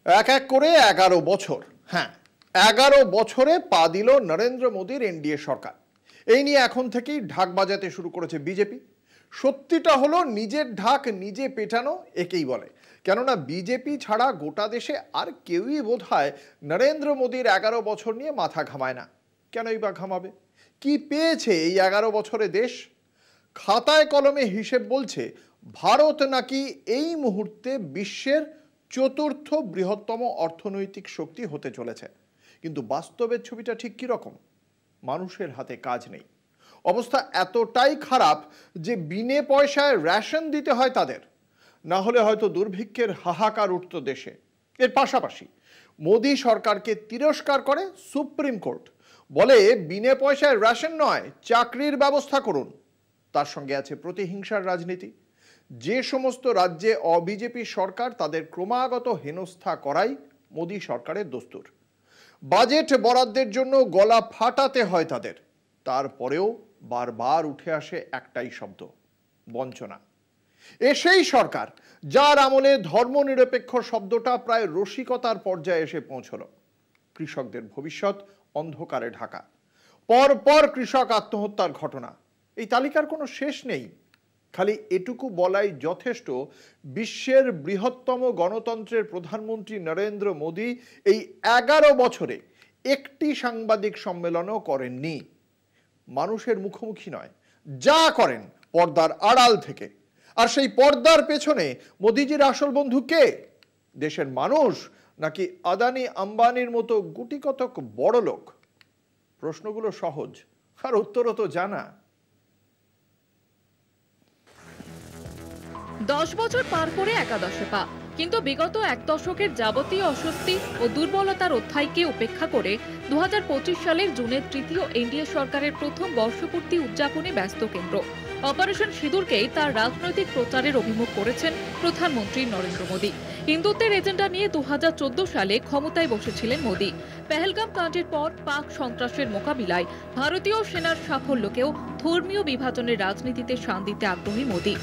এক এক করে 11 বছর, হ্যাঁ 11 বছরে পা দিল নরেন্দ্র মোদীর এনডিএ সরকার। এই নিয়ে এখন থেকেই ঢাক বাজাতে শুরু করেছে বিজেপি। সত্যিটা হলো নিজের ঢাক নিজে পেটানো একেই বলে। কেননা বিজেপি ছাড়া গোটা দেশে আর কেউই বোধহয় নরেন্দ্র মোদীর 11 বছর নিয়ে মাথা ঘামায় না। কেনই বা ঘামাবে? কি পেয়েছে এই 11 বছরে দেশ? খাতায় কলমে হিসেব বলছে ভারত নাকি এই মুহূর্তে বিশ্বের চতুর্থ বৃহত্তম অর্থনৈতিক শক্তি হতে চলেছে। কিন্তু বাস্তবের ছবিটা ঠিক কি রকম? মানুষের হাতে কাজ নেই। অবস্থা এতটাই খারাপ যে বিনে পয়সায় রেশন দিতে হয় তাদের, না হলে হয়তো দুর্ভিক্ষের হাহাকার উঠত দেশে। এর পাশাপাশি মোদী সরকারকে তিরস্কার করে সুপ্রিম কোর্ট, বলে বিনে পয়সায় রেশন নয়, চাকরির ব্যবস্থা করুন। তার সঙ্গে আছে প্রতিহিংসার রাজনীতি। যে সমস্ত রাজ্যে অবিজেপি সরকার, তাদের ক্রমাগত হেনস্থা করাই মোদী সরকারের দস্তুর। বাজেট বরাদ্দের জন্য গলা ফাটাতে হয় তাদের। তারপরেও বারবার উঠে আসে একটাই শব্দ, বঞ্চনা। সেই সরকার যার আমলে ধর্মনিরপেক্ষ শব্দটা প্রায় রসিকতার পর্যায়ে এসে পৌঁছল। কৃষকদের ভবিষ্যৎ অন্ধকারে ঢাকা। পরপর কৃষক আত্মহত্যার ঘটনা। এই তালিকার কোনো শেষ নেই। খালি এটুকু বলাই যথেষ্ট, বিশ্বের বৃহত্তম গণতন্ত্রের প্রধানমন্ত্রী নরেন্দ্র মোদী এই 11 বছরে একটি সাংবাদিক সম্মেলনও করেননি। মানুষের মুখোমুখি নয়, যা করেন পর্দার আড়াল থেকে। আর সেই পর্দার পেছনে মোদিজির আসল বন্ধু কে? দেশের মানুষ নাকি আদানি আম্বানির মতো গুটিকতক বড় লোক? প্রশ্নগুলো সহজ, আর উত্তরও তো জানা। 10 বছর পার করে একাদশে পা, কিন্তু বিগত এক দশকের যাবতীয় অস্বস্তি ও দুর্বলতার অধ্যায়কে উপেক্ষা করে 2025 সালের জুনের তৃতীয় এনডিএ সরকারের প্রথম বর্ষপূর্তি উদযাপনে ব্যস্ত কেন্দ্র। অপারেশন সিঁদুরকেই তার রাজনৈতিক প্রচারের অভিমুখ করেছেন প্রধানমন্ত্রী নরেন্দ্র মোদী। হিন্দুত্বের এজেন্ডা নিয়ে 2014 সালে ক্ষমতায় বসেছিলেন মোদী। পেহেলগাম কাণ্ডের পর পাক সন্ত্রাসের মোকাবিলায় ভারতীয় সেনার সাফল্যকেও ধর্মীয় বিভাজনের রাজনীতিতে শান দিতে আগ্রহী মোদী।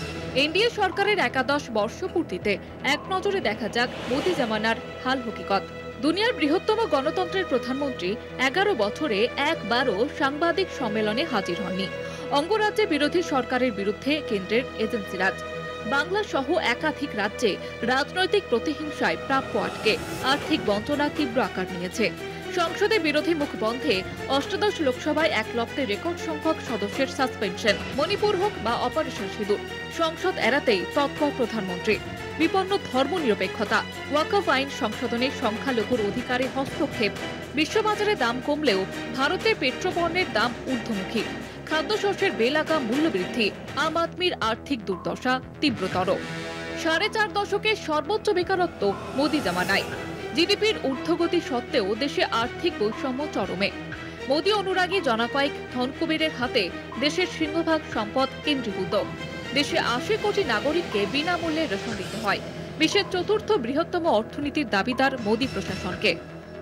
এনডিএ সরকারের একাদশ বর্ষপূর্তিতে এক নজরে দেখা যাক মোদী জামানার হাল হকিকত। দুনিয়ার বৃহত্তম গণতন্ত্রের প্রধানমন্ত্রী 11 বছরে একবারও সাংবাদিক সম্মেলনে হাজির হননি। অঙ্গরাজ্যে বিরোধী সরকারের বিরুদ্ধে কেন্দ্রের এজেন্সিরাজ। বাংলা সহ একাধিক রাজ্যে রাজনৈতিক প্রতিহিংসায় প্রাপ্য আটকে আর্থিক বঞ্চনা তীব্র আকার নিয়েছে। সংসদে বিরোধী মুখ বন্ধে অষ্টাদশ লোকসভায় এক লপ্তে রেকর্ড সংখ্যক সদস্যের সাসপেনশন। মণিপুর হোক বা অপারেশন সিঁদুর, সংসদ এড়াতেই তৎপর প্রধানমন্ত্রী। বিপন্ন ধর্মনিরপেক্ষতা, ওয়াকফ আইন সংশোধনে সংখ্যালঘুর অধিকারে হস্তক্ষেপ। বিশ্ববাজারে দাম কমলেও ভারতে পেট্রোপণ্যের দাম ঊর্ধ্বমুখী। খাদ্যশস্যের বেলাগা মূল্যবৃদ্ধি, আম আদমির আর্থিক দুর্দশা তীব্রতর। 4.5 দশকের সর্বোচ্চ বেকারত্ব মোদী জামানায়। জিডিপির ঊর্ধ্বগতি সত্ত্বেও দেশে আর্থিক বৈষম্য চরমে। মোদী অনুরাগী জনকয়েক ধনকুবেরের হাতে দেশের সিংহভাগ সম্পদ কেন্দ্রীভূত। দেশে 80 কোটি নাগরিককে বিনামূল্যে রেশন দিতে হয়। বিশ্বের চতুর্থ বৃহত্তম অর্থনীতির দাবিদার মোদী প্রশাসনকে।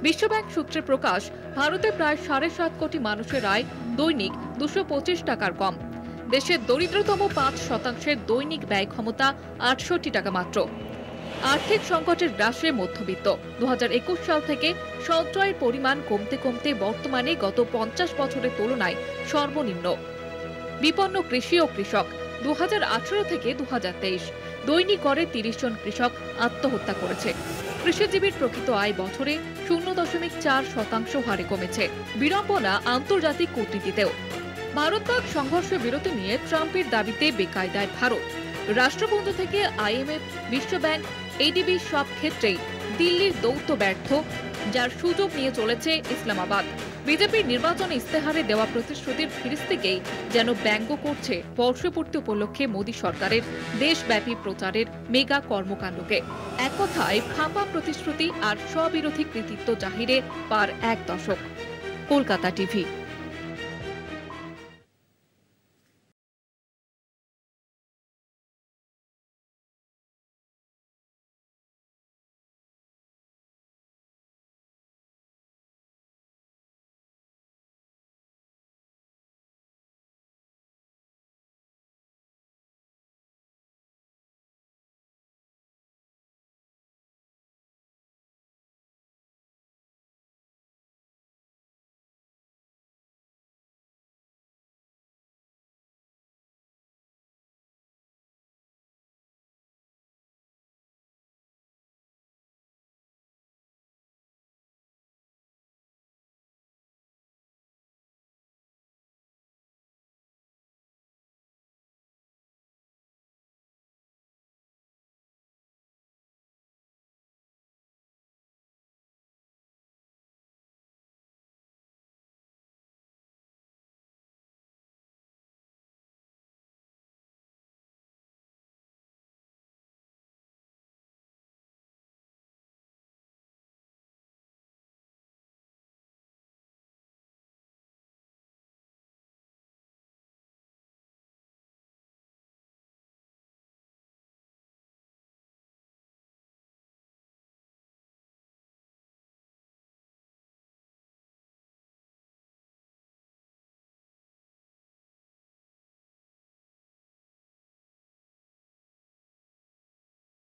বিশ্বব্যাংক সূত্রে প্রকাশ, ভারতে প্রায় 7.5 কোটি মানুষের আয় দৈনিক 225 টাকার কম। দেশের দরিদ্রতম 5% দৈনিক ব্যয় ক্ষমতা 68 টাকা মাত্র। আর্থিক সংকটের গ্রাসে মধ্যবিত্ত। 2021 সাল থেকে সঞ্চয়ের পরিমাণ কমতে কমতে বর্তমানে গত 50 বছরের তুলনায় সর্বনিম্ন। বিপন্ন কৃষি ও কৃষক। 2018 থেকে 2023 দৈনিক গড়ে 30 জন কৃষক আত্মহত্যা করেছে। কৃষিজীবীর প্রকৃত আয় বছরে 0.4% হারে কমেছে। বিড়ম্বনা আন্তর্জাতিক কূটনীতিতেও। ভারত পাক সংঘর্ষ বিরতি নিয়ে ট্রাম্পের দাবিতে বেকায়দায় ভারত। রাষ্ট্রপুঞ্জ থেকে IMF, বিশ্বব্যাংক, ADB সব ক্ষেত্রেই দিল্লির দৌত্য ব্যর্থ, যার সুযোগ নিয়ে চলেছে ইসলামাবাদ। বিজেপির নির্বাচনী ইস্তেহারে দেওয়া প্রতিশ্রুতির ফিরিস্তিকেই যেন ব্যঙ্গ করছে বর্ষপূর্তি উপলক্ষে মোদী সরকারের দেশব্যাপী প্রচারের মেগা কর্মকাণ্ডকে। এক কথায় ফাঁপা প্রতিশ্রুতি আর স্ববিরোধী কৃতিত্ব জাহিরে পার এক দশক। কলকাতা টিভি।